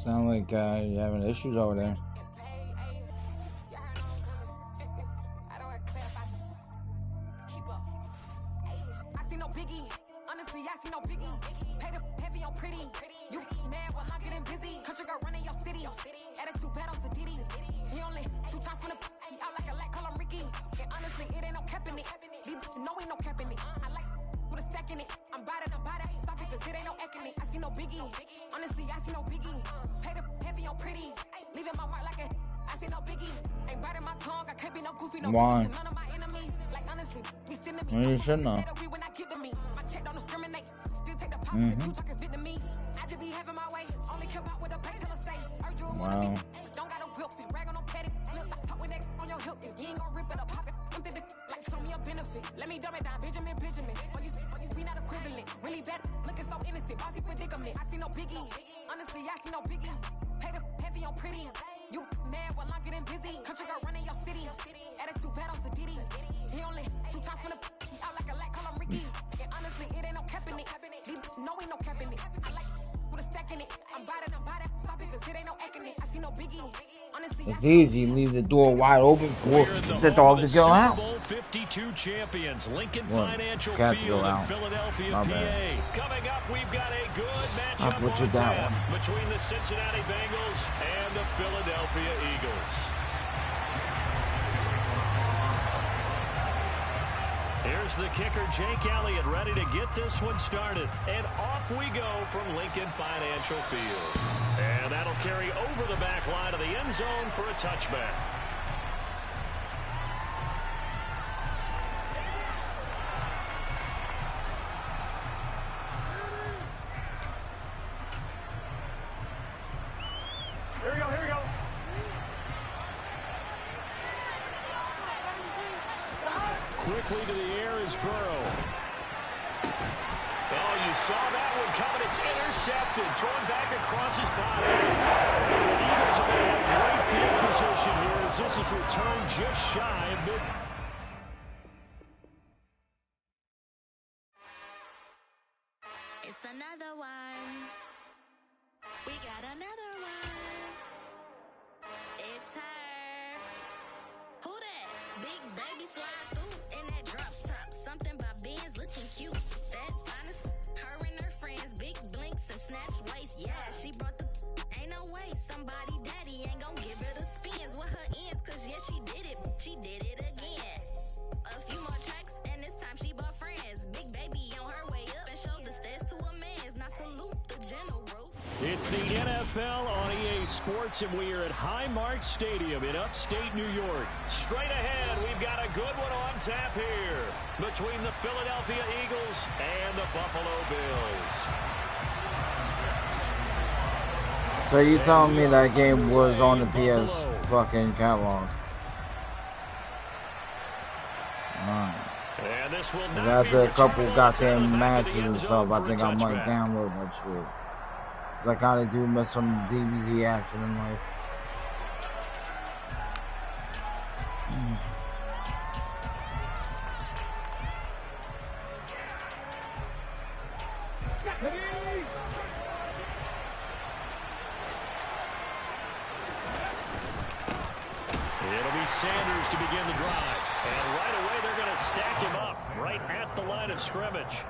Sound like you're having issues over there. Why? Well, you should know. Wow. Let me dumb it down, Benjamin. We not equivalent. Really bad, looking so innocent. Bossy predicament. I see no biggie. Honestly, I see no biggie. Pay the heavy on pretty. You mad while I'm getting busy. Country girl running your city. Attitude bad on Sadidi. He only 2 times from the he out like a lack, call him Ricky. And honestly, it ain't no cap in it. No, ain't no cap in it. I like with a stack in it. I'm by that. Stop it, cause it ain't no acting it. I see no biggie. Honestly, it's easy. Leave the door wide open for the dog to go out. 52 champions, Lincoln Financial Field in Philadelphia, PA. Coming up, we've got a good matchup on tap between the Cincinnati Bengals and the Philadelphia Eagles. Here's the kicker, Jake Elliott, ready to get this one started. And off we go from Lincoln Financial Field. And that'll carry over the back line of the end zone for a touchback. Here we go. Quickly to the air is Burrow. Oh, you saw that one coming. It's intercepted. Thrown back across his body. The Eagles are going to have great field position here as this is returned just shy of mid. It's another one. We got another one. It's her. Who that? Big baby slide through in that drop top. Something by Benz looking cute. That's honest. Her and her friends, big blinks and snatch waist. Yeah, she brought the. Ain't no way somebody daddy ain't gon' give her the spins with her ends. Cause yeah, she did it. She did it again. A few more tracks and this time she bought friends. Big baby on her way up and showed the stairs to a man's. Now salute the general. It's the NFL on EA Sports, and we are at Highmark Stadium in upstate New York. Straight ahead, we've got a good one on tap here between the Philadelphia Eagles and the Buffalo Bills. So you telling me that game was on the PS fucking catalog? And this will not after a couple goddamn matches and stuff, I think I might download that shit. I kind of do miss some DBZ action in life. It'll be Sanders to begin the drive. And right away, they're going to stack him up right at the line of scrimmage.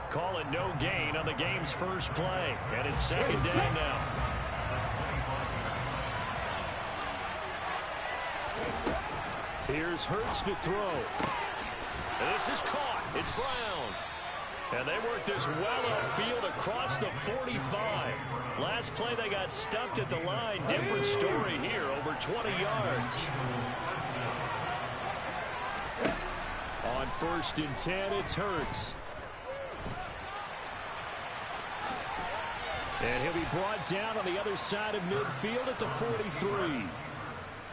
Call it no gain on the game's first play. And it's second down now. Here's Hurts to throw. And this is caught. It's Brown. And they work this well upfield across the 45. Last play they got stuffed at the line. Different story here, over 20 yards. On 1st and 10, it's Hurts. And he'll be brought down on the other side of midfield at the 43.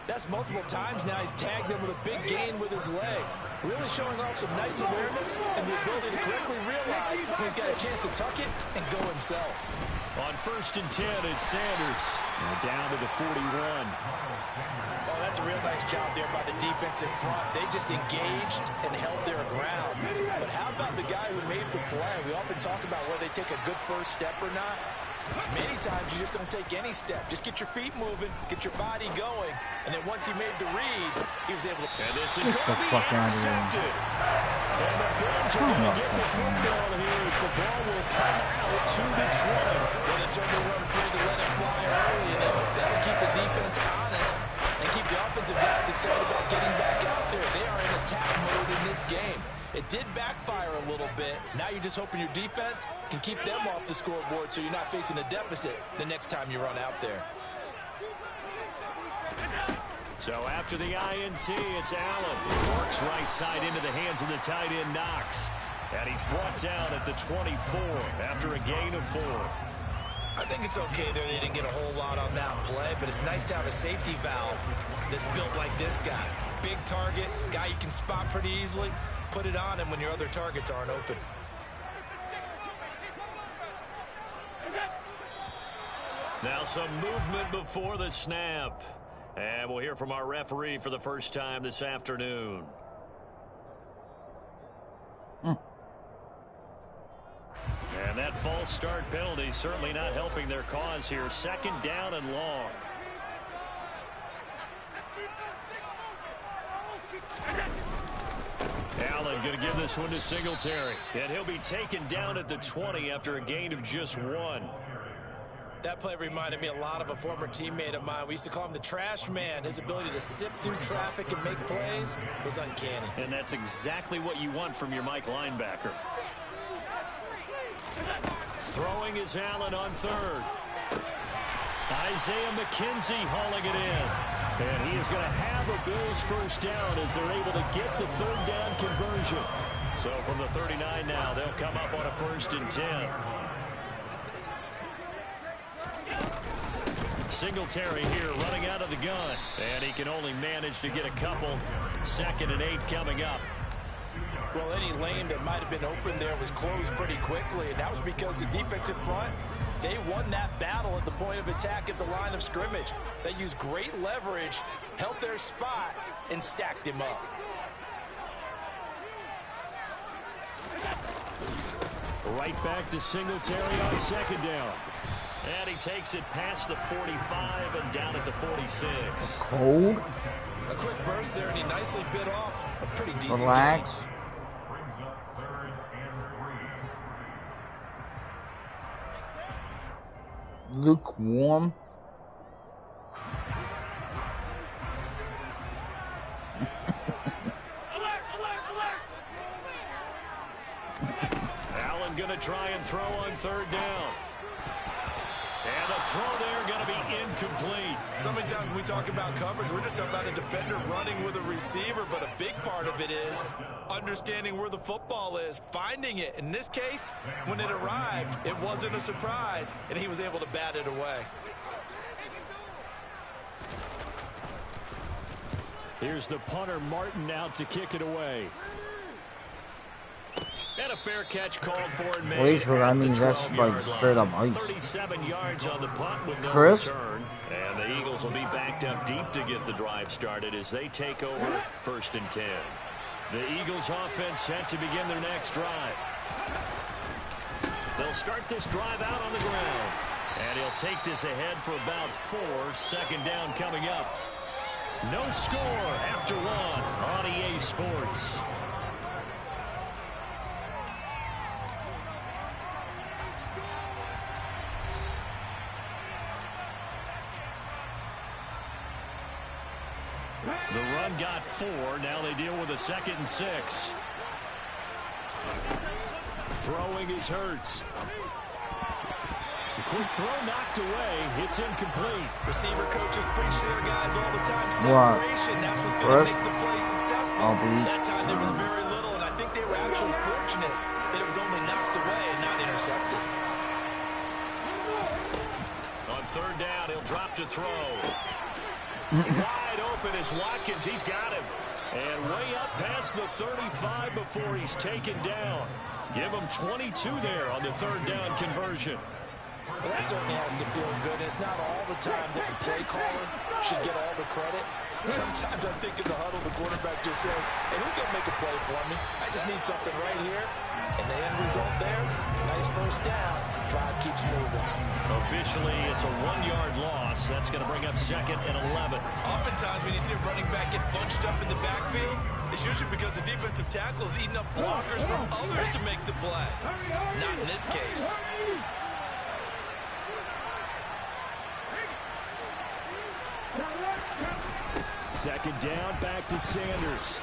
That's multiple times now he's tagged him with a big gain with his legs. Really showing off some nice awareness and the ability to correctly realize when he's got a chance to tuck it and go himself. On 1st and 10, it's Sanders. Now down to the 41. Oh, that's a real nice job there by the defense in front. They just engaged and held their ground. But how about the guy who made the play? We often talk about whether they take a good first step or not. Many times you just don't take any step. Just get your feet moving, get your body going, and then once he made the read, he was able to... And this is going to be intercepted. And the Bills are going to get the football here as the ball will come out to the 20. Well, they certainly weren't afraid to let it fly early, and they hope that'll keep the defense honest and keep the offensive guys excited about getting back out there. They are in attack mode in this game. It did backfire a little bit. Now you're just hoping your defense can keep them off the scoreboard so you're not facing a deficit the next time you run out there. So after the INT, it's Allen. Works right side into the hands of the tight end, Knox. And he's brought down at the 24 after a gain of 4. I think it's okay there. They didn't get a whole lot on that play, but it's nice to have a safety valve that's built like this guy. Big target, guy you can spot pretty easily. Put it on him when your other targets aren't open. Now some movement before the snap. And we'll hear from our referee for the first time this afternoon. And that false start penalty certainly not helping their cause here. 2nd down and long. Allen going to give this one to Singletary. And he'll be taken down at the 20 after a gain of just 1. That play reminded me a lot of a former teammate of mine. We used to call him the trash man. His ability to sift through traffic and make plays was uncanny. And that's exactly what you want from your Mike linebacker. Throwing is Allen on 3rd. Isaiah McKenzie hauling it in. And he is going to have a Bills first down as they're able to get the 3rd down conversion. So from the 39 now, they'll come up on a 1st and 10. Singletary here running out of the gun. And he can only manage to get a couple. 2nd and 8 coming up. Well, any lane that might have been open there was closed pretty quickly, and that was because the defensive front, they won that battle at the point of attack at the line of scrimmage. They used great leverage, held their spot, and stacked him up. Right back to Singletary on 2nd down. And he takes it past the 45 and down at the 46. Cold. A quick burst there, and he nicely bit off a pretty decent Relax. game. Lukewarm. Allen going to try and throw on 3rd down. And the throw there going to be incomplete. So many times when we talk about coverage, we're just talking about a defender running with a receiver, but a big part of it is understanding where the football is, finding it. In this case, when it arrived, it wasn't a surprise, and he was able to bat it away. Here's the punter, Martin, out to kick it away. And a fair catch called for and made. Wait, I mean, that's like straight up ice. 37 yards on the punt with no Chris? return. And the Eagles will be backed up deep to get the drive started as they take over 1st and 10. The Eagles offense set to begin their next drive. They'll start this drive out on the ground. And he'll take this ahead for about 4. 2nd down coming up. No score after 1 on EA Sports. The run got 4. Now they deal with a 2nd and 6. Throwing is Hurts. The quick throw knocked away. It's incomplete. Receiver coaches preach to their guys all the time. Separation, that's what's going to make the play successful. That time there was very little, and I think they were actually fortunate that it was only knocked away and not intercepted. On 3rd down, he'll drop to throw. Wide open is Watkins. He's got him. And way up past the 35 before he's taken down. Give him 22 there on the 3rd down conversion. Well, that certainly has to feel good. It's not all the time that the play caller should get all the credit. Sometimes I think in the huddle, the quarterback just says, hey, who's going to make a play for me? I just need something right here. And the end result there, nice first down. Drive keeps moving. Officially, it's a 1-yard loss. That's going to bring up 2nd and 11. Oftentimes when you see a running back get bunched up in the backfield, it's usually because the defensive tackle is eating up blockers from others to make the play. Not in this case. Second down, back to Sanders.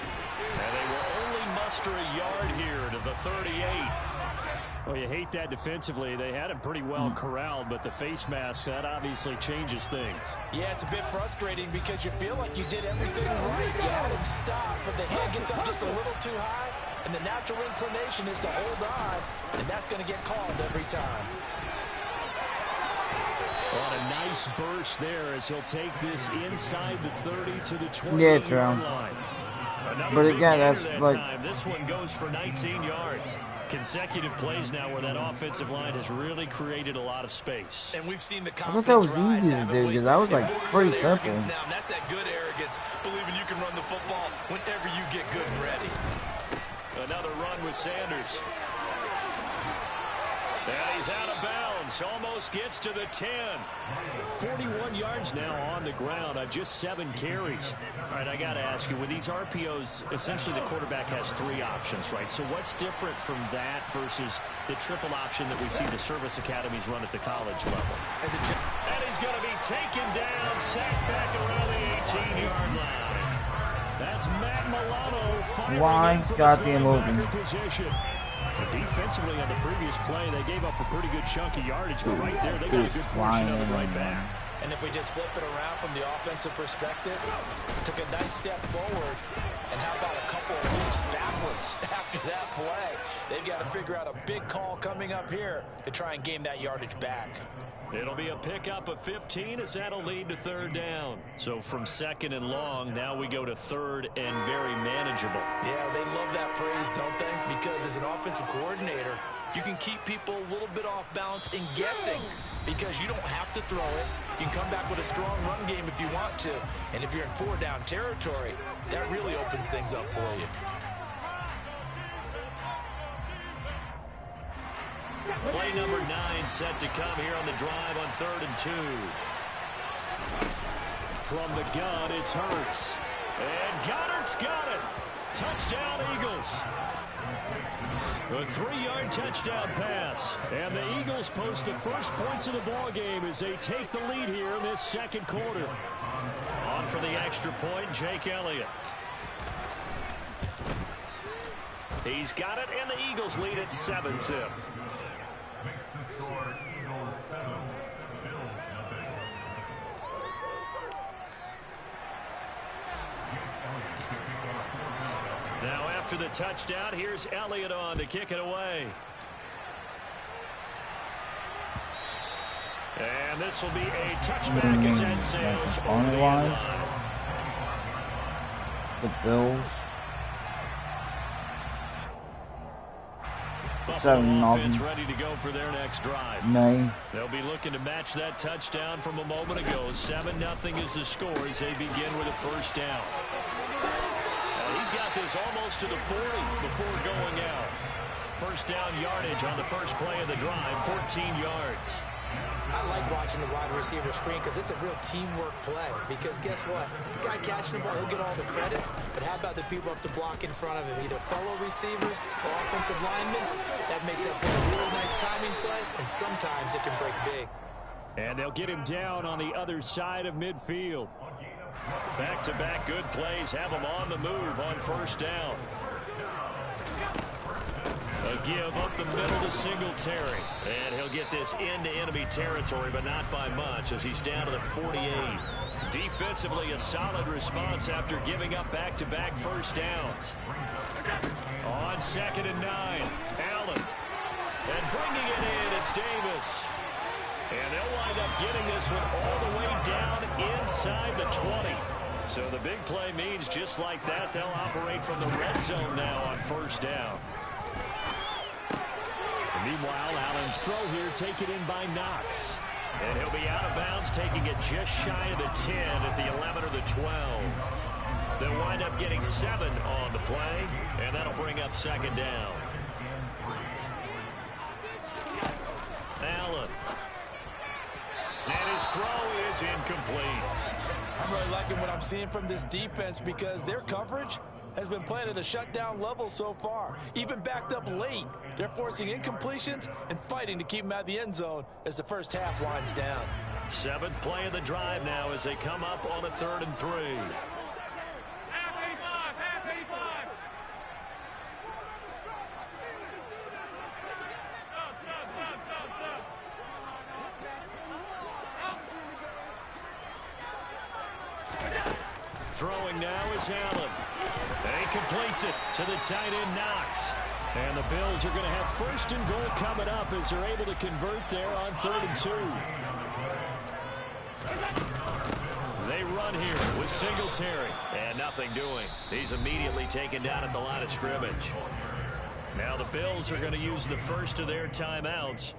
And they will only muster a yard here to the 38. Well, you hate that defensively. They had him pretty well corralled, but the face mask, that obviously changes things. Yeah, it's a bit frustrating because you feel like you did everything right. You had him stopped, but the hand gets up just a little too high, and the natural inclination is to hold on, and that's going to get called every time. On a nice burst there as he'll take this inside the 30 to the 20 line. But again, that's like time. This one goes for 19 yards. Consecutive plays now where that offensive line has really created a lot of space. And we've seen the I thought that was easy to do because that was like pretty simple. Now, that's that good arrogance, believing you can run the football whenever you get good and ready. Another run with Sanders. And he's out of bounds. Almost gets to the 10. 41 yards now on the ground on just 7 carries. All right, I got to ask you, with these RPOs, essentially the quarterback has 3 options, right? So what's different from that versus the triple option that we see the service academies run at the college level? And he's going to be taken down, sacked back around the 18-yard line. That's Matt Milano firing in from goddamn moving. position. Defensively on the previous play, they gave up a pretty good chunk of yardage, but right there, they got a good portion of it right back. And if we just flip it around from the offensive perspective, took a nice step forward, and how about a couple of leaps backwards after that play? They've got to figure out a big call coming up here to try and gain that yardage back. It'll be a pickup of 15 as that'll lead to 3rd down. So from 2nd and long, now we go to 3rd and very manageable. Yeah, they love that phrase, don't they? Because as an offensive coordinator, you can keep people a little bit off balance and guessing because you don't have to throw it. You can come back with a strong run game if you want to. And if you're in 4-down territory, that really opens things up for you. Play number 9 set to come here on the drive on 3rd and 2. From the gun, it's Hurts. And Goddard's got it. Touchdown, Eagles. A 3-yard touchdown pass. And the Eagles post the first points of the ball game as they take the lead here in this 2nd quarter. On for the extra point, Jake Elliott. He's got it, and the Eagles lead at 7-zip. Now after the touchdown, here's Elliott on to kick it away. And this will be a touchback as that sails over the end line. The Bills. Buffalo offense ready to go for their next drive. No. They'll be looking to match that touchdown from a moment ago. 7-0 is the score as they begin with a 1st down. He's got this almost to the 40 before going out. 1st down yardage on the first play of the drive, 14 yards. I like watching the wide receiver screen because it's a real teamwork play. Because guess what? The guy catching the ball, he'll get all the credit. But how about the people up to block in front of him? Either fellow receivers or offensive linemen. That makes that play a really nice timing play. And sometimes it can break big. And they'll get him down on the other side of midfield. Back-to-back good plays have him on the move on 1st down. A give up the middle to Singletary. And he'll get this into enemy territory, but not by much as he's down to the 48. Defensively, a solid response after giving up back-to-back 1st downs. On 2nd and 9, Allen. And bringing it in, it's Davis. And they'll wind up getting this one all the way down inside the 20. So the big play means just like that, they'll operate from the red zone now on 1st down. And meanwhile, Allen's throw here taken in by Knox. And he'll be out of bounds, taking it just shy of the 10 at the 11 or the 12. They'll wind up getting 7 on the play, and that'll bring up 2nd down. throw is incomplete. I'm really liking what I'm seeing from this defense because their coverage has been playing at a shutdown level so far. Even backed up late, they're forcing incompletions and fighting to keep them out of the end zone as the first half winds down. 7th play of the drive now as they come up on a 3rd and 3. Throwing now is Allen. And he completes it to the tight end, Knox. And the Bills are going to have 1st and goal coming up as they're able to convert there on 3rd and 2. They run here with Singletary. And nothing doing. He's immediately taken down at the line of scrimmage. Now the Bills are going to use the first of their timeouts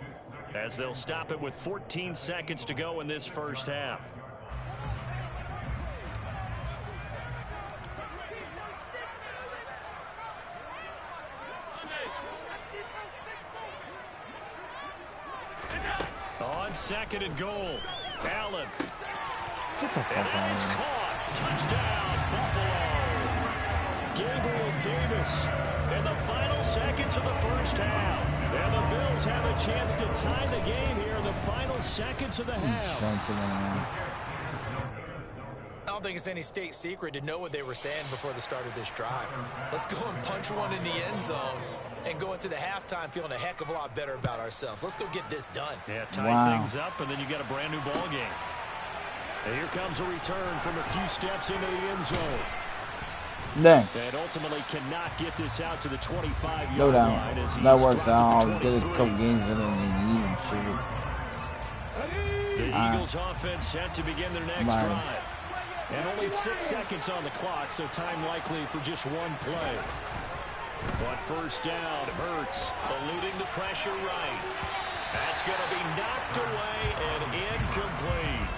as they'll stop it with 14 seconds to go in this first half. On 2nd and goal, Allen. And that is caught. Touchdown, Buffalo. Gabriel Davis in the final seconds of the first half. And the Bills have a chance to tie the game here in the final seconds of the half. I don't think it's any state secret to know what they were saying before the start of this drive. Let's go and punch one in the end zone and go into the halftime feeling a heck of a lot better about ourselves. Let's go get this done. Yeah, tie things up, and then you get a brand new ball game. And here comes a return from a few steps into the end zone. Dang. And ultimately cannot get this out to the 25-yard Go down. line as That works out. I'll get a couple games in and even shoot. The Eagles offense set to begin their next drive. And only 6 seconds on the clock, so time likely for just one play. But first down, Hurts eluding the pressure right. That's going to be knocked away and incomplete.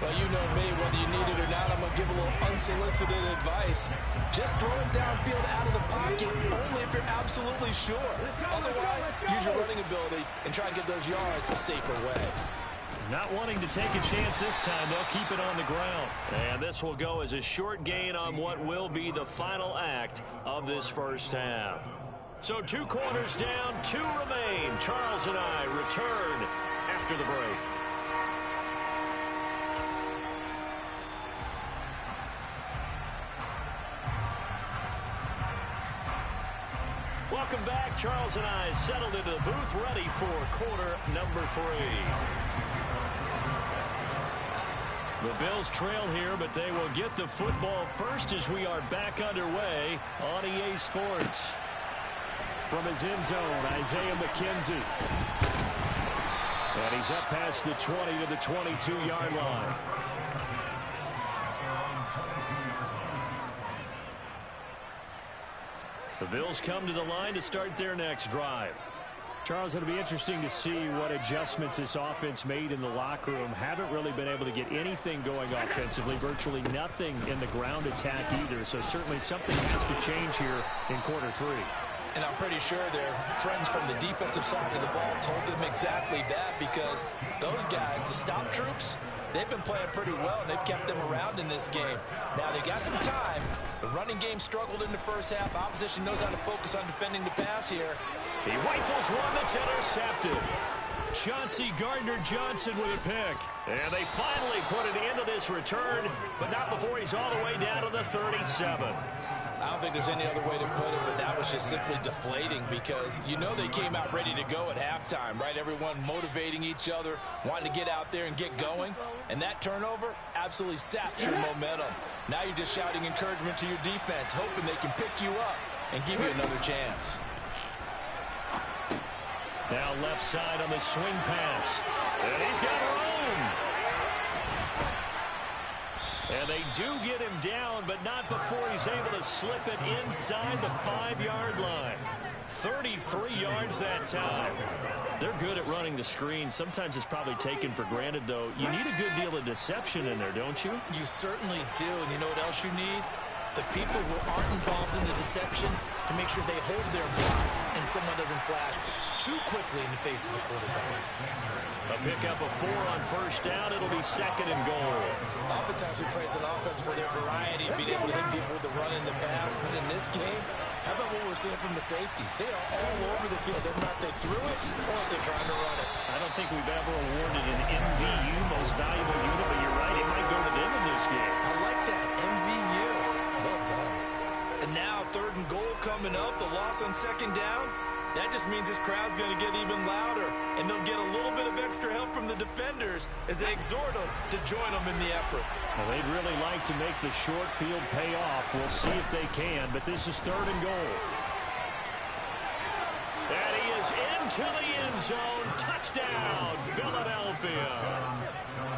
Well, you know me, whether you need it or not, I'm going to give a little unsolicited advice. Just throw it downfield out of the pocket, only if you're absolutely sure. Otherwise, use your running ability and try and get those yards a safer way. Not wanting to take a chance this time, they'll keep it on the ground. And this will go as a short gain on what will be the final act of this first half. So 2 quarters down, 2 remain. Charles and I return after the break. Welcome back. Charles and I settled into the booth, ready for quarter number 3. The Bills trail here, but they will get the football first as we are back underway on EA Sports. From his end zone, Isaiah McKenzie. And he's up past the 20 to the 22-yard line. The Bills come to the line to start their next drive. Charles, it'll be interesting to see what adjustments this offense made in the locker room. Haven't really been able to get anything going offensively, virtually nothing in the ground attack either. So certainly something has to change here in quarter 3. And I'm pretty sure their friends from the defensive side of the ball told them exactly that, because those guys, the stop troops, they've been playing pretty well, and they've kept them around in this game. Now, they got some time. The running game struggled in the first half. Opposition knows how to focus on defending the pass here. He rifles one that's intercepted. Chauncey Gardner-Johnson with a pick. And they finally put an end to this return, but not before he's all the way down to the 37. I don't think there's any other way to put it, but that was just simply deflating, because you know they came out ready to go at halftime, right? Everyone motivating each other, wanting to get out there and get going. And that turnover absolutely saps your momentum. Now you're just shouting encouragement to your defense, hoping they can pick you up and give you another chance. Now left side on the swing pass. And he's got room. And they do get him down, but not before he's able to slip it inside the 5-yard line. 33 yards that time. They're good at running the screen. Sometimes it's probably taken for granted, though. You need a good deal of deception in there, don't you? You certainly do. And you know what else you need? The people who aren't involved in the deception to make sure they hold their blocks and someone doesn't flash too quickly in the face of the quarterback. A pickup of 4 on first down. It'll be 2nd and goal. Oftentimes we praise an offense for their variety of being able to hit people with the run and the pass. But in this game, how about what we're seeing from the safeties? They are all over the field. They're not they threw it or if they're trying to run it. I don't think we've ever awarded an MVU, most valuable unit, but you're right. It might go to them in this game. I like that. MVU. Well done. And now 3rd and goal coming up. The loss on 2nd down. That just means this crowd's going to get even louder, and they'll get a little bit of extra help from the defenders as they exhort them to join them in the effort. Well, they'd really like to make the short field pay off. We'll see if they can, but this is 3rd and goal. And he is into the end zone. Touchdown, Philadelphia.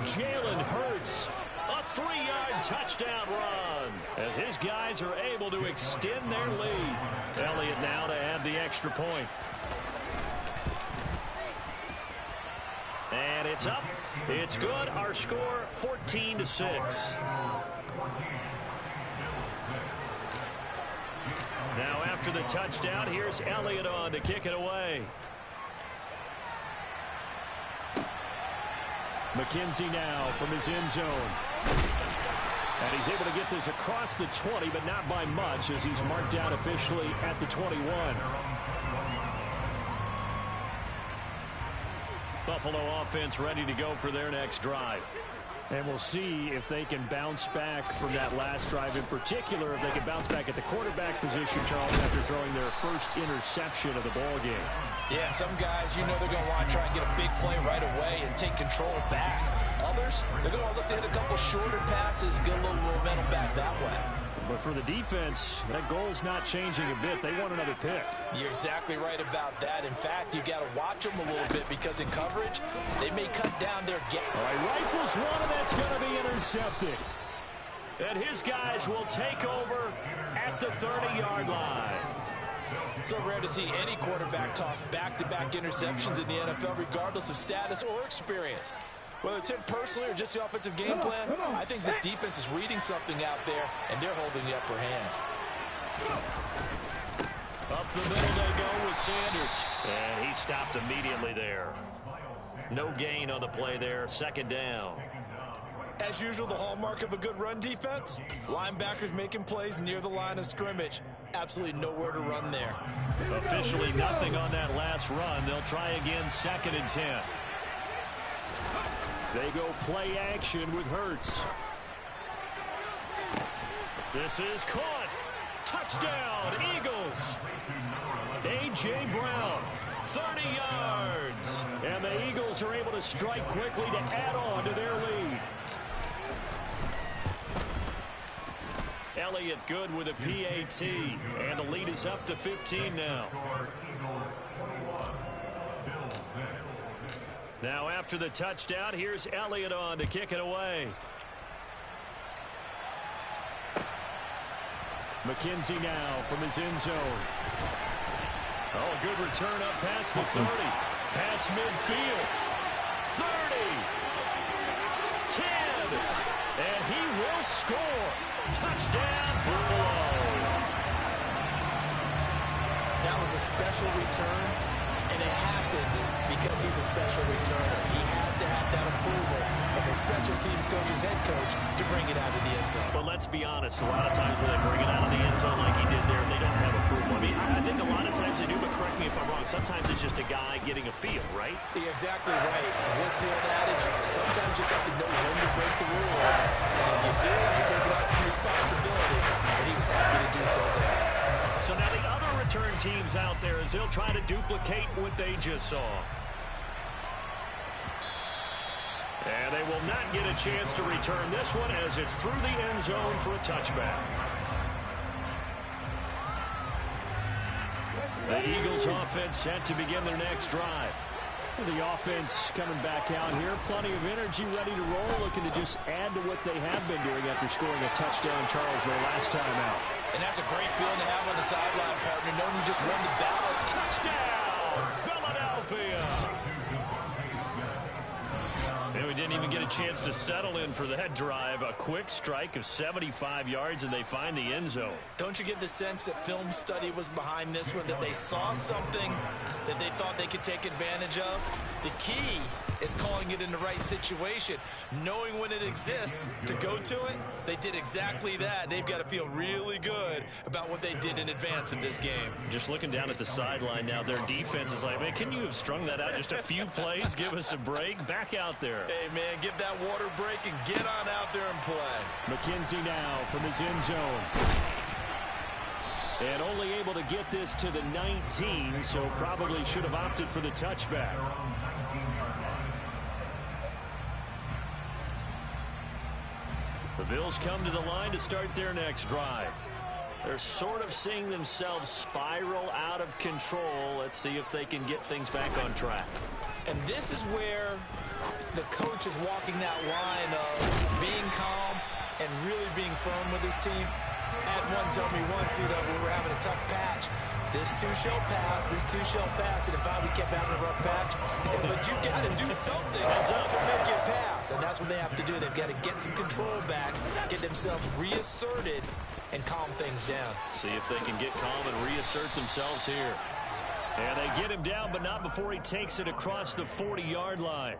Jalen Hurts, a 3-yard touchdown run as his guys are able to extend their lead. Elliott now to add the extra point. And it's up. It's good. Our score 14-6. Now after the touchdown, here's Elliott on to kick it away. McKenzie now from his end zone. And he's able to get this across the 20, but not by much as he's marked down officially at the 21. Buffalo offense ready to go for their next drive. And we'll see if they can bounce back from that last drive, in particular if they can bounce back at the quarterback position, Charles, after throwing their first interception of the ball game. Yeah, some guys, you know they're going to want to try and get a big play right away and take control back. Others, they're going to look to hit a couple shorter passes, get a little momentum back that way. But for the defense, that goal's not changing a bit. They want another pick. You're exactly right about that. In fact, you got to watch them a little bit because in coverage, they may cut down their gap. All right, rifles one, and that's going to be intercepted. And his guys will take over at the 30-yard line. So rare to see any quarterback toss back-to-back interceptions in the NFL, regardless of status or experience. Whether it's him personally or just the offensive game plan, I think this defense is reading something out there, and they're holding the upper hand. Up the middle they go with Sanders. And he stopped immediately there. No gain on the play there, 2nd down. As usual, the hallmark of a good run defense, linebackers making plays near the line of scrimmage. Absolutely nowhere to run there. Officially nothing on that last run. They'll try again, 2nd and 10. They go play action with Hurts. This is caught. Touchdown, Eagles. A.J. Brown, 30 yards. And the Eagles are able to strike quickly to add on to their lead. Elliott good with a PAT. And the lead is up to 15 now. Now after the touchdown, here's Elliott on to kick it away. McKenzie now from his end zone. Oh, a good return up past the 30. Past midfield. 30. 10. And he will score. Touchdown, Buffalo. That was a special return, and it happened because he's a special returner. He has to have that approval from his special teams coach's head coach to bring it out of the end zone. But let's be honest, a lot of times when they bring it out of the end zone like he did there, they don't have approval. I mean, I think a lot of times they do, but correct me if I'm wrong. Sometimes it's just a guy getting a feel, right? You're exactly right. What's the old adage? Sometimes you just have to know when to break the rules. And if you do, you take on some responsibility. And he was happy to do so there. So now the other return teams out there as they'll try to duplicate what they just saw. And they will not get a chance to return this one as it's through the end zone for a touchback. The Eagles offense set to begin their next drive. The offense coming back out here. Plenty of energy, ready to roll, looking to just add to what they have been doing after scoring a touchdown, Charles, their last time out. And that's a great feeling to have on the sideline, partner, knowing you just won the battle. Touchdown, Philadelphia! And we didn't even get a chance to settle in for that drive. A quick strike of 75 yards, and they find the end zone. Don't you get the sense that film study was behind this one, that they saw something that they thought they could take advantage of? The key is calling it in the right situation. Knowing when it exists to go to it, they did exactly that. They've got to feel really good about what they did in advance of this game. Just looking down at the sideline now, their defense is like, man, can you have strung that out just a few plays? Give us a break. Back out there. Hey, man, give that water break and get on out there and play. McKenzie now from his end zone. And only able to get this to the 19, so probably should have opted for the touchback. The Bills come to the line to start their next drive. They're sort of seeing themselves spiral out of control. Let's see if they can get things back on track. And this is where the coach is walking that line of being calm and really being firm with his team. Had one tell me once, you know, we were having a tough patch. This too shall pass, this too shall pass. And if we kept having a rough patch, he said, but you got to do something to make it pass. And that's what they have to do. They've got to get some control back, get themselves reasserted, and calm things down. See if they can get calm and reassert themselves here. And they get him down, but not before he takes it across the 40-yard line.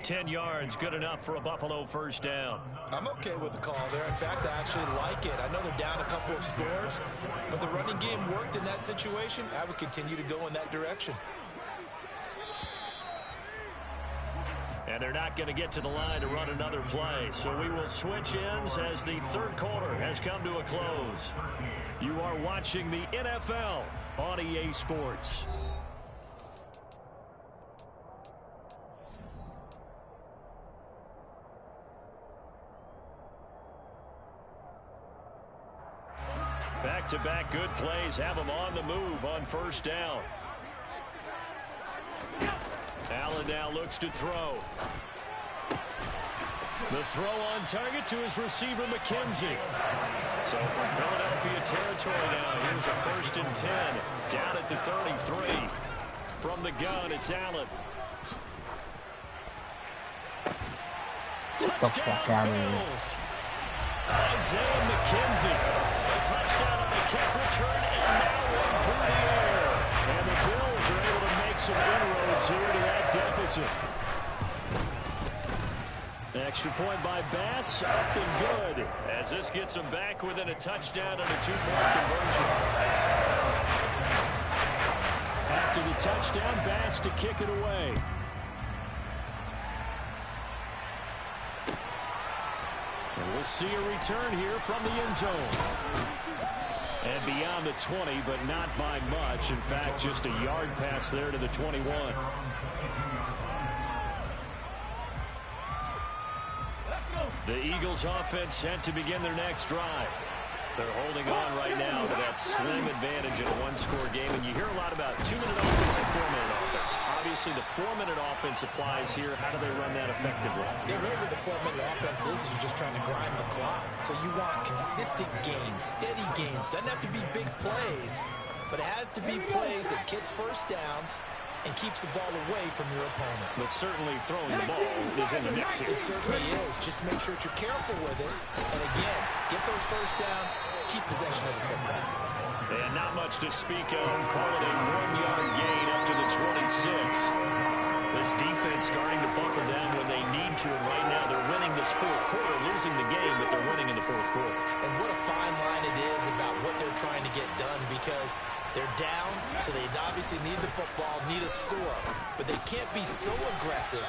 10 yards, good enough for a Buffalo first down. I'm okay with the call there. In fact, I actually like it. I know they're down a couple of scores, but the running game worked in that situation. I would continue to go in that direction. And they're not going to get to the line to run another play. So we will switch ends as the third quarter has come to a close. You are watching the NFL on EA Sports. Back-to-back good plays have them on the move on first down. Allen now looks to throw. The throw on target to his receiver, McKenzie. So from Philadelphia territory now, here's a 1st and 10. Down at the 33. From the gun, it's Allen. Touchdown, Bills. Isaiah McKenzie. A touchdown on the kick return, and now one through the air. And the Bills are able to make some inroads here to that deficit. Extra point by Bass, up and good, as this gets them back within a touchdown and a 2-point conversion. After the touchdown, Bass to kick it away. And we'll see a return here from the end zone. And beyond the 20, but not by much. In fact, just a yard pass there to the 21. The Eagles offense set to begin their next drive. They're holding on right now to that slim advantage in a one-score game. And you hear a lot about 2-minute offense and 4-minute offense. Obviously, the 4-minute offense applies here. How do they run that effectively? Yeah, really what the 4-minute offense is you're just trying to grind the clock. So you want consistent gains, steady gains. Doesn't have to be big plays, but it has to be plays that gets first downs and keeps the ball away from your opponent. But certainly throwing the ball is in the mix here. It certainly is. Just make sure that you're careful with it. And again, get those first downs, keep possession of the football. And not much to speak of. Call it a 1-yard gain up to the 26. This defense starting to buckle down when they need to. And right now they're winning this fourth quarter, losing the game, but they're winning in the fourth quarter. And what a fine line it is about what they're trying to get done, because they're down, so they obviously need the football, need a score. But they can't be so aggressive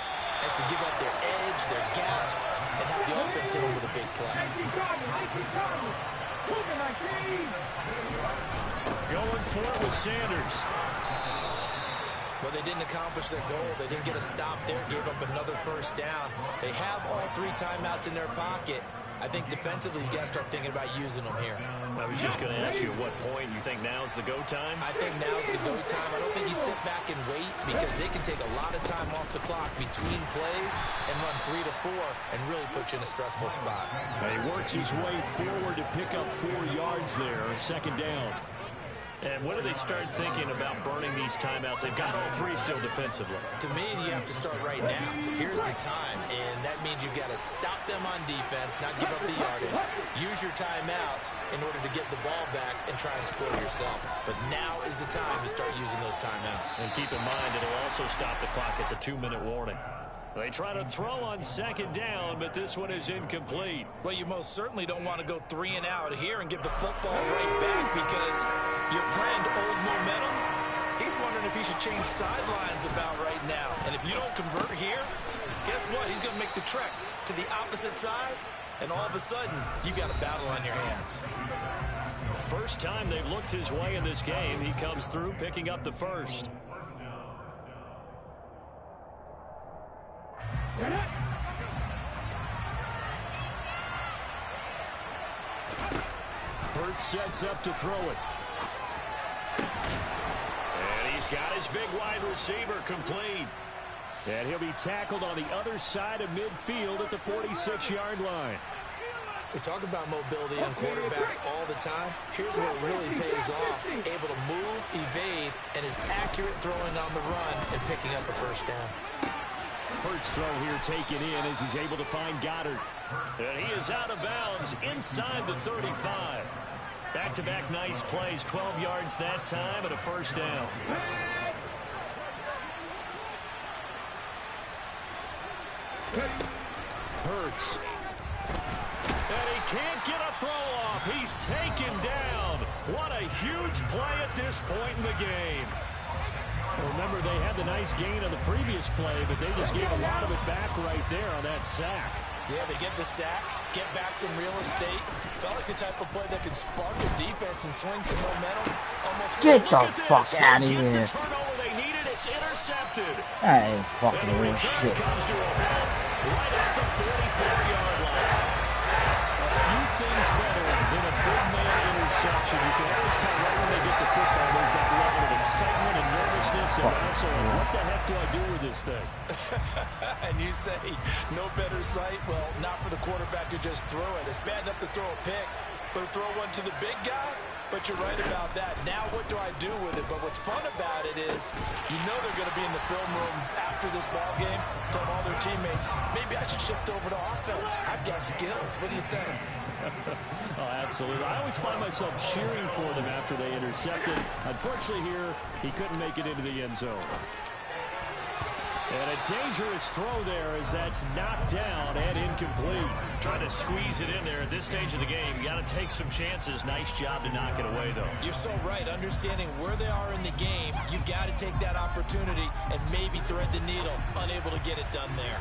as to give up their edge, their gaps, and have the offense hit them with a big play. Going for it with Sanders. Well, they didn't accomplish their goal. They didn't get a stop there, gave up another first down. They have all 3 timeouts in their pocket. I think defensively, you got to start thinking about using them here. I was just going to ask you at what point you think now's the go time? I think now's the go time. I don't think you sit back and wait, because they can take a lot of time off the clock between plays and run 3 to 4 and really put you in a stressful spot. He works his way forward to pick up 4 yards there, 2nd down. And when do they start thinking about burning these timeouts? They've got all three still defensively. To me, you have to start right now. Here's the time, and that means you've got to stop them on defense, not give up the yardage. Use your timeouts in order to get the ball back and try and score yourself. But now is the time to start using those timeouts. And keep in mind, it'll also stop the clock at the 2-minute warning. They try to throw on second down, but this one is incomplete. Well, you most certainly don't want to go 3 and out here and give the football right back, because your friend, Old Momentum, he's wondering if he should change sidelines about right now. And if you don't convert here, guess what? He's going to make the trek to the opposite side, and all of a sudden, you've got a battle on your hands. First time they've looked his way in this game. He comes through, picking up the first. Hurts sets up to throw it. And he's got his big wide receiver complete. And he'll be tackled on the other side of midfield at the 46-yard line. We talk about mobility on quarterbacks all the time. Here's where it really pays off. Able to move, evade, and is accurate throwing on the run and picking up a first down. Hurts throw here taken in as he's able to find Goddard. And he is out of bounds inside the 35. Back-to-back nice plays, 12 yards that time and a first down. Hurts. And he can't get a throw off. He's taken down. What a huge play at this point in the game. Remember, they had the nice gain on the previous play, but they just gave a lot of it back right there on that sack. Yeah, they get the sack, get back some real estate. Felt like the type of play that can spark a defense and swing some momentum. Almost Get the fuck out of here. Turnover they needed, it's intercepted. That is fucking And the real return shit. comes to a head right at the 44-yard line. A few things better than a big man interception. You can always tell right when they get the football, there's that level of excitement and nervousness, and also, what the heck do I do with this thing? And you say, no better sight? Well, not for the quarterback who just threw it. It's bad enough to throw a pick, but to throw one to the big guy? But you're right about that. Now what do I do with it? But what's fun about it is, you know they're going to be in the film room after this ball game, telling all their teammates, maybe I should shift over to offense. I've got skills. What do you think? Oh, absolutely. I always find myself cheering for them after they intercepted. Unfortunately here, he couldn't make it into the end zone. And a dangerous throw there as that's knocked down and incomplete. Trying to squeeze it in there at this stage of the game. You got to take some chances. Nice job to knock it away, though. You're so right. Understanding where they are in the game, you got to take that opportunity and maybe thread the needle. Unable to get it done there.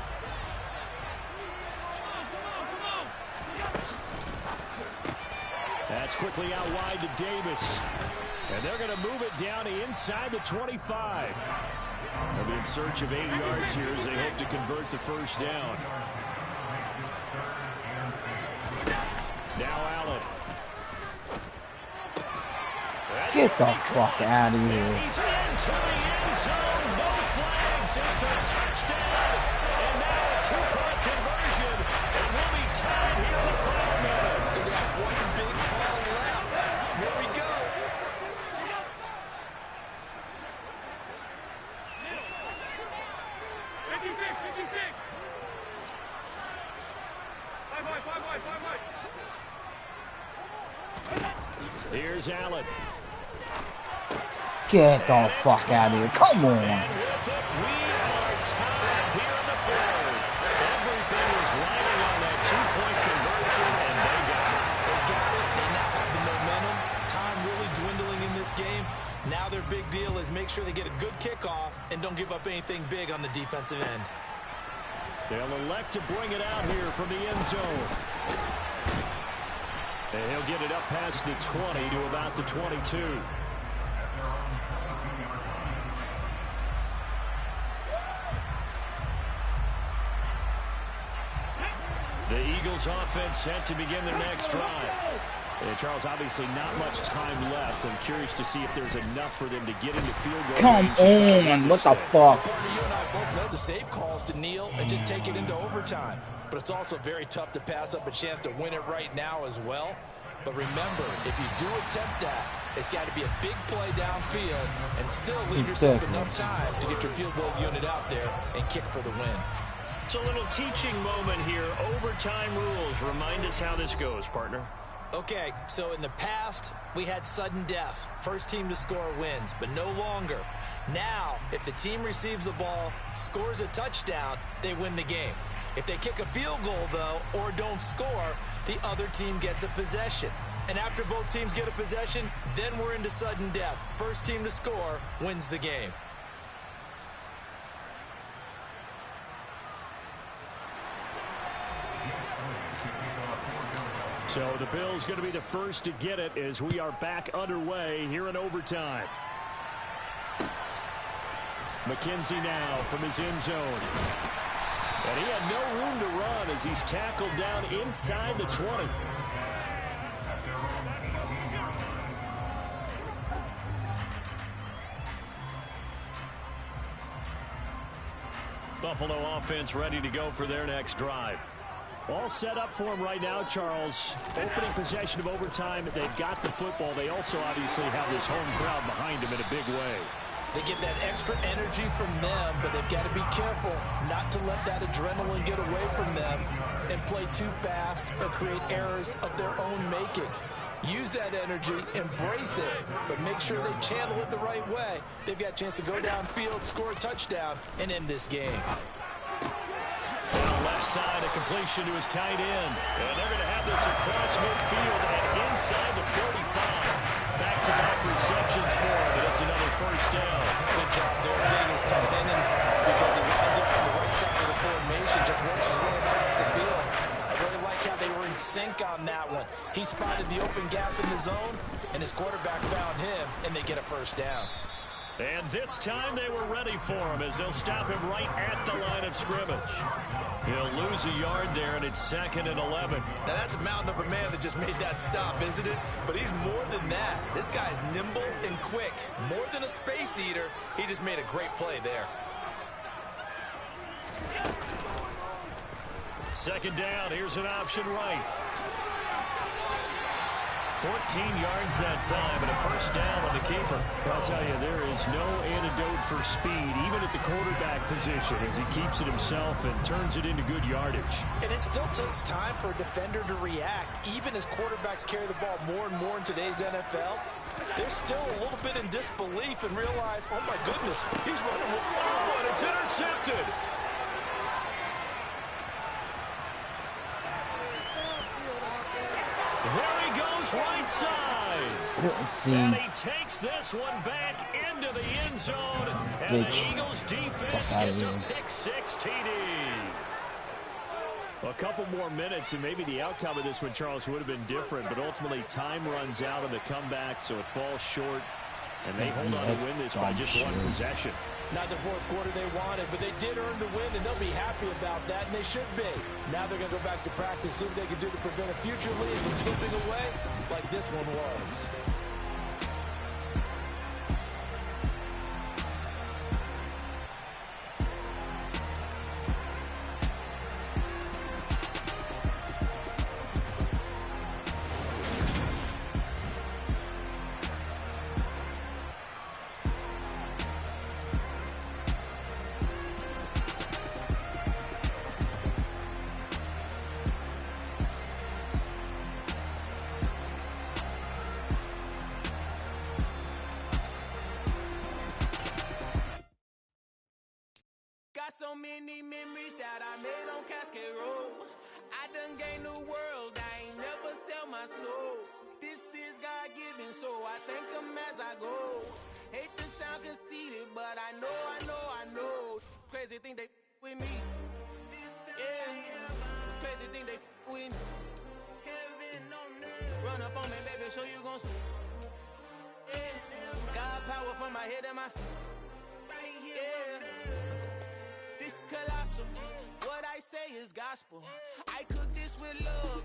That's quickly out wide to Davis. And they're going to move it down to inside the 25. They'll be in search of 8 yards here as they hope to convert the first down. Now Allen. Get the fuck out of here. He's into the end zone. No flags. It's a touchdown. And now a two-point conversion. And we'll be tied here in the final minute. They have one big call left. Here we go. Here's Allen. Get the fuck out of here. Come on. And with it, we are tied here in the fourth. Everything was riding on that two-point conversion, and they got it. They got it. They now have the momentum. Time really dwindling in this game. Now their big deal is make sure they get a good kickoff and don't give up anything big on the defensive end. They'll elect to bring it out here from the end zone. And he'll get it up past the 20 to about the 22. The Eagles offense set to begin their next drive. And Charles, obviously not much time left. I'm curious to see if there's enough for them to get into field goal. Come on. What the fuck? Partner, you and I both know the safe calls to kneel and just take it into overtime. But it's also very tough to pass up a chance to win it right now as well. But remember, if you do attempt that, It's got to be a big play downfield and still leave yourself enough time to get your field goal unit out there and kick for the win. It's a little teaching moment here. Overtime rules. Remind us how this goes, partner. Okay, so in the past, we had sudden death. First team to score wins, but no longer. Now, if the team receives the ball, scores a touchdown, they win the game. If they kick a field goal, though, or don't score, the other team gets a possession. And after both teams get a possession, then we're into sudden death. First team to score wins the game. So the Bills going to be the first to get it as we are back underway here in overtime. McKenzie now from his end zone. And he had no room to run as he's tackled down inside the 20. Buffalo offense ready to go for their next drive. All set up for him right now, Charles. Opening possession of overtime. They've got the football. They also obviously have this home crowd behind them in a big way. They get that extra energy from them, but they've got to be careful not to let that adrenaline get away from them and play too fast or create errors of their own making. Use that energy, embrace it, but make sure they channel it the right way. They've got a chance to go downfield, score a touchdown, and end this game. On the left side, a completion to his tight end. And they're going to have this across midfield and inside the 45. Back-to-back receptions for him, and it's another first down. Good job there getting his tight end in because he lines up on the right side of the formation, just works his way across the field. I really like how they were in sync on that one. He spotted the open gap in the zone, and his quarterback found him, and they get a first down. And this time they were ready for him as they'll stop him right at the line of scrimmage. He'll lose a yard there, and it's 2nd and 11. Now, that's a mountain of a man that just made that stop, isn't it? But he's more than that. This guy's nimble and quick. More than a space eater, he just made a great play there. 2nd down. Here's an option right. 14 yards that time and a first down on the keeper. I'll tell you, there is no antidote for speed, even at the quarterback position, as he keeps it himself and turns it into good yardage. And it still takes time for a defender to react. Even as quarterbacks carry the ball more and more in today's NFL, they're still a little bit in disbelief and realize, oh my goodness, he's running with and it's intercepted. There he goes, right side. And he takes this one back into the end zone. And the Eagles defense gets a pick-6 TD. A couple more minutes, and maybe the outcome of this one, Charles, would have been different. But ultimately, time runs out on the comeback, so it falls short. And they hold on to win this by just one possession. Not the fourth quarter they wanted, but they did earn the win, and they'll be happy about that, and they should be. Now they're going to go back to practice, see what they can do to prevent a future lead from slipping away like this one was. So many memories that I made on Cascade Road. I done gained the world, I ain't never sell my soul. This is God-given, so I thank him as I go. Hate to sound conceited, but I know. Crazy think they with me. Yeah, crazy think they with me. Run up on me, baby, so you gon' see. Yeah, God power from my head and my feet. Yeah. This colossal, what I say is gospel. I cook this with love.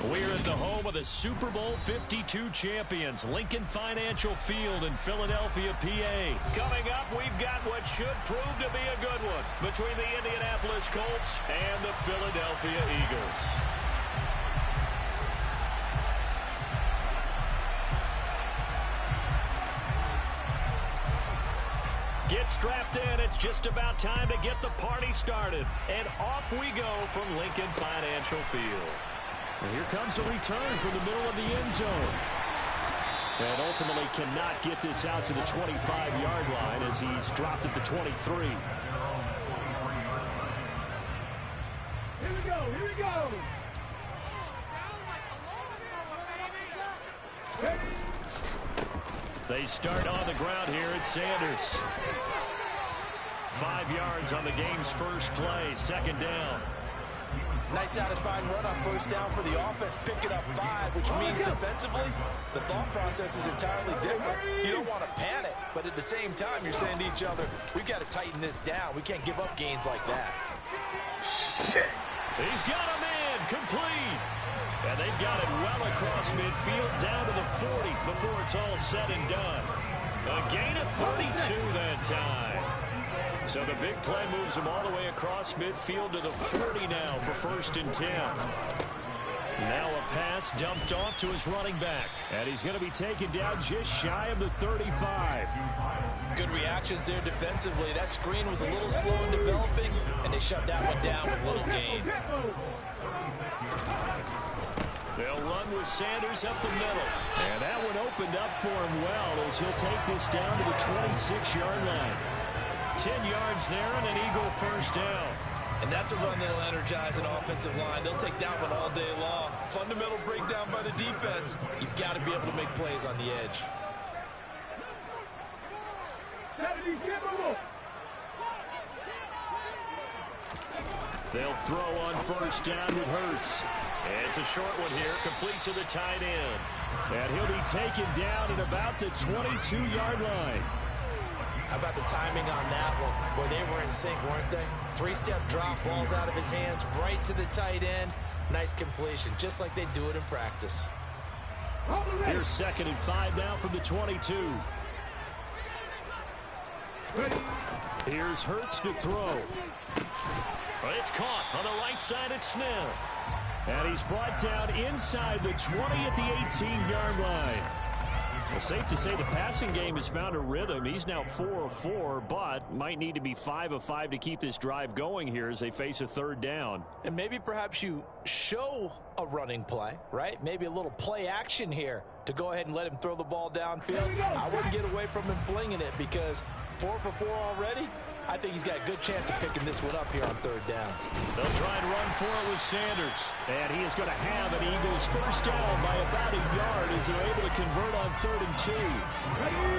We're at the home of the Super Bowl 52 champions, Lincoln Financial Field in Philadelphia, PA. Coming up, we've got what should prove to be a good one between the Indianapolis Colts and the Philadelphia Eagles. Get strapped in. It's just about time to get the party started. And off we go from Lincoln Financial Field. And here comes a return from the middle of the end zone. And ultimately cannot get this out to the 25-yard line as he's dropped at the 23. Here we go. Here we go. They start on the ground here at Sanders. 5 yards on the game's first play, second down. Nice satisfying run on first down for the offense. Pick it up 5, which means defensively, the thought process is entirely different. You don't want to panic, but at the same time, you're saying to each other, we've got to tighten this down. We can't give up gains like that. He's got a man complete. And they've got it well across midfield down to the 40 before it's all said and done. A gain of 32 that time. So the big play moves him all the way across midfield to the 40 now for first and 10. Now a pass dumped off to his running back. And he's going to be taken down just shy of the 35. Good reactions there defensively. That screen was a little slow in developing, and they shut that one down with little gain. They'll run with Sanders up the middle. And that one opened up for him well as he'll take this down to the 26-yard line. 10 yards there and an Eagle first down. And that's a run that'll energize an offensive line. They'll take that one all day long. Fundamental breakdown by the defense. You've got to be able to make plays on the edge. They'll throw on first down with Hurts. It's a short one here, complete to the tight end. And he'll be taken down at about the 22-yard line. How about the timing on that one? Boy, they were in sync, weren't they? 3-step drop, balls out of his hands, right to the tight end. Nice completion, just like they do it in practice. Here's second and 5 now from the 22. Here's Hurts to throw. It's caught on the right side at Smith. And he's brought down inside the 20 at the 18-yard line. Well, safe to say the passing game has found a rhythm. He's now 4 of 4, but might need to be 5 of 5 to keep this drive going here as they face a third down. And maybe perhaps you show a running play, right? Maybe a little play action here to go ahead and let him throw the ball downfield. I wouldn't get away from him flinging it because 4 for 4 already. I think he's got a good chance of picking this one up here on third down. They'll try and run for it with Sanders. And he is going to have an Eagles first down by about a yard as they're able to convert on 3rd and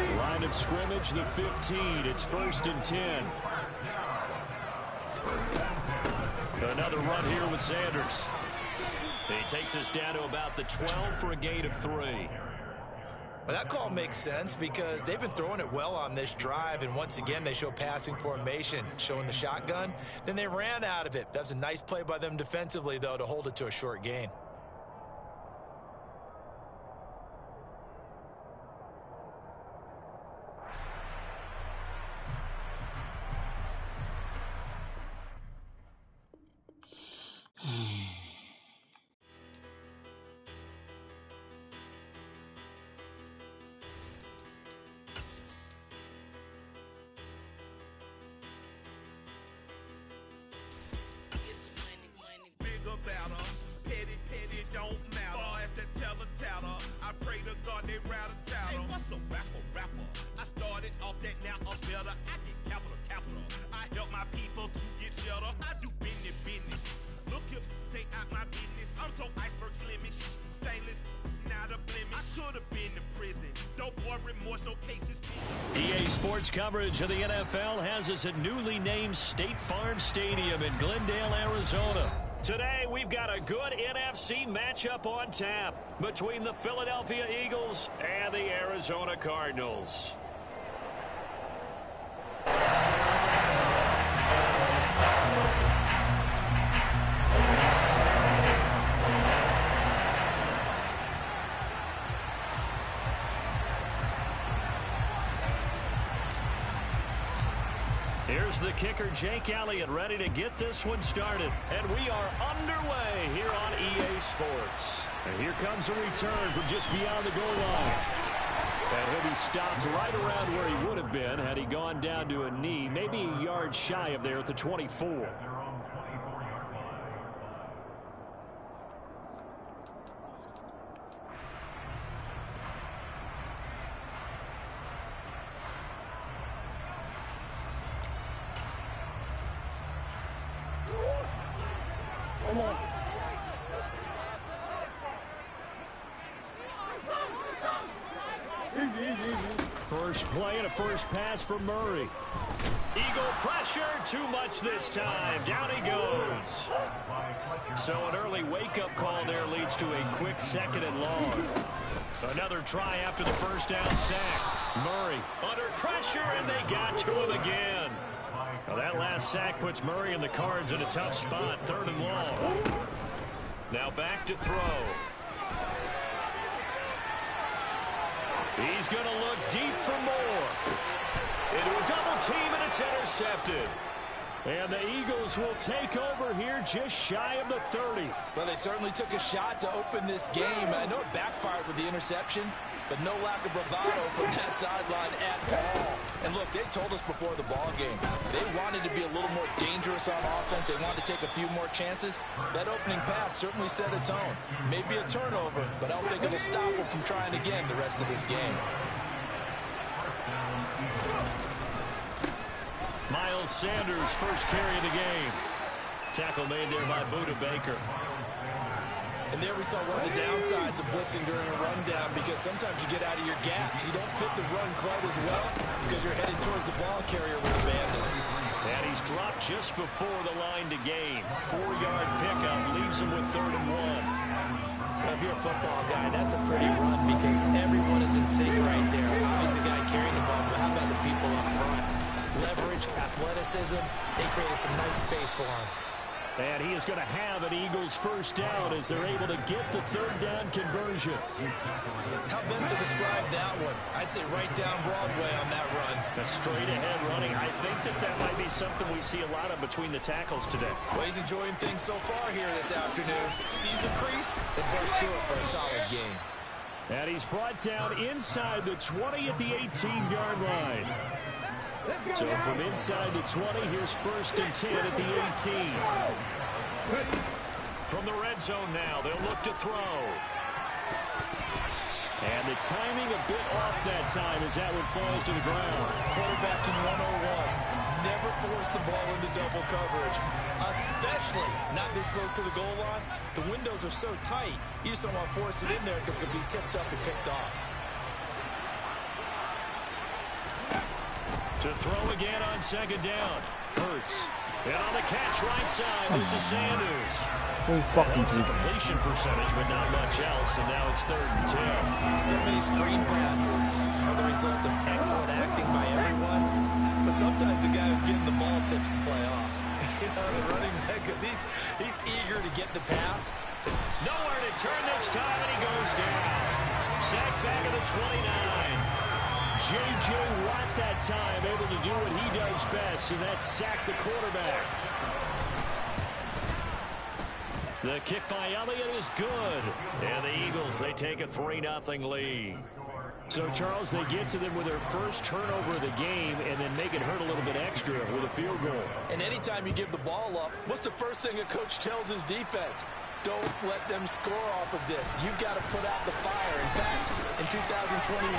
2. Line of scrimmage, the 15. It's 1st and 10. Another run here with Sanders. He takes us down to about the 12 for a gain of 3. Well, that call makes sense because they've been throwing it well on this drive, and once again they show passing formation, showing the shotgun. Then they ran out of it. That's a nice play by them defensively, though, to hold it to a short gain. EA Sports coverage of the NFL has us at newly named State Farm Stadium in Glendale, Arizona. Today, we've got a good NFC matchup on tap between the Philadelphia Eagles and the Arizona Cardinals. Here's the kicker, Jake Elliott, ready to get this one started. And we are underway here on EA Sports. And here comes a return from just beyond the goal line. And he'll be stopped right around where he would have been had he gone down to a knee, maybe a yard shy of there at the 24. Come on. Easy. First play and a first pass for Murray. Eagle pressure, too much this time. Down he goes. So an early wake-up call there leads to a quick 2nd and long. Another try after the first down sack. Murray under pressure, and they got to him again. Now that last sack puts Murray and the Cards in a tough spot, 3rd and long. Now back to throw. He's going to look deep for more. Into a double team, and it's intercepted. And the Eagles will take over here just shy of the 30. Well, they certainly took a shot to open this game. I know it backfired with the interception, but no lack of bravado from that sideline at all. And look, they told us before the ball game, they wanted to be a little more dangerous on offense. They wanted to take a few more chances. That opening pass certainly set a tone. Maybe a turnover, but I don't think it'll stop them from trying again the rest of this game. Miles Sanders, first carry of the game. Tackle made there by Budda Baker. And there we saw one of the downsides of blitzing during a rundown, because sometimes you get out of your gaps. You don't fit the run quite as well because you're headed towards the ball carrier with abandon. And he's dropped just before the line to gain. 4-yard pickup leaves him with 3rd and 1. If you're a football guy, that's a pretty run because everyone is in sync right there. Obviously, the guy carrying the ball, but how about the people up front? Leverage, athleticism, they created some nice space for him. And he is going to have an Eagles first down as they're able to get the 3rd down conversion. How best to describe that one? I'd say right down Broadway on that run. A straight-ahead running. I think that might be something we see a lot of between the tackles today. Well, he's enjoying things so far here this afternoon. Sees a crease, then bursts through it for a solid game. And he's brought down inside the 20 at the 18-yard line. So from inside the 20, here's 1st and 10 at the 18. From the red zone now, they'll look to throw. And the timing a bit off that time as that one falls to the ground. Quarterback in 101. Never force the ball into double coverage, especially not this close to the goal line. The windows are so tight, you just don't want to force it in there because it could be tipped up and picked off. To throw again on 2nd down. Hurts. And on the catch right side, this is Sanders. Helps the completion percentage, but not much else. And now it's 3rd and 10. So many screen passes are the result of excellent acting by everyone. But sometimes the guy who's getting the ball tips the play off. The running back, because he's eager to get the pass. Nowhere to turn this time, and he goes down. Sacked back at the 29. J.J. Watt that time, able to do what he does best, and that's sack the quarterback. The kick by Elliott is good. And the Eagles, they take a 3-0 lead. So, Charles, they get to them with their first turnover of the game and then make it hurt a little bit extra with a field goal. And anytime you give the ball up, what's the first thing a coach tells his defense? Don't let them score off of this. You've got to put out the fire. In fact, in 2021,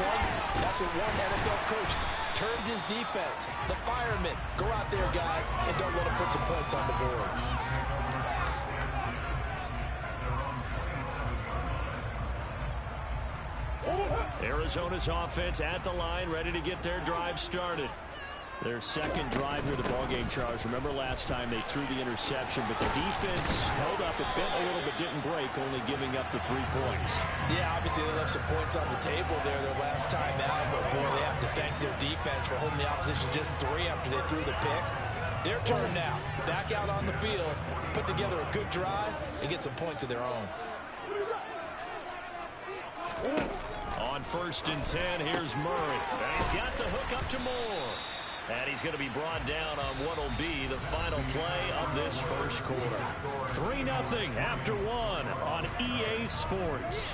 that's what one NFL coach termed his defense. The firemen. Go out there, guys, and don't let them put some points on the board. Arizona's offense at the line, ready to get their drive started. Their second drive here, the ballgame, Charles. Remember last time they threw the interception, but the defense held up. It bent a little but didn't break, only giving up the 3 points. Yeah, obviously they left some points on the table there their last time out, but boy, they have to thank their defense for holding the opposition just 3 after they threw the pick. Their turn now. Back out on the field, put together a good drive, and get some points of their own. On 1st and 10, here's Murray. And he's got the hook up to Moore. And he's going to be brought down on what will be the final play of this first quarter. 3-0 after 1 on EA Sports.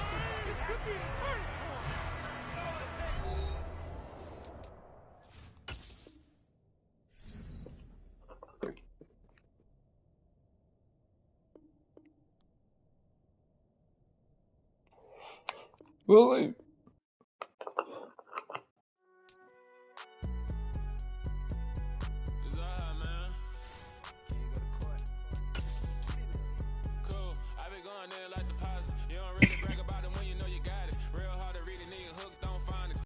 Really? It's alright, man. Cool. I been going there like deposit. You don't really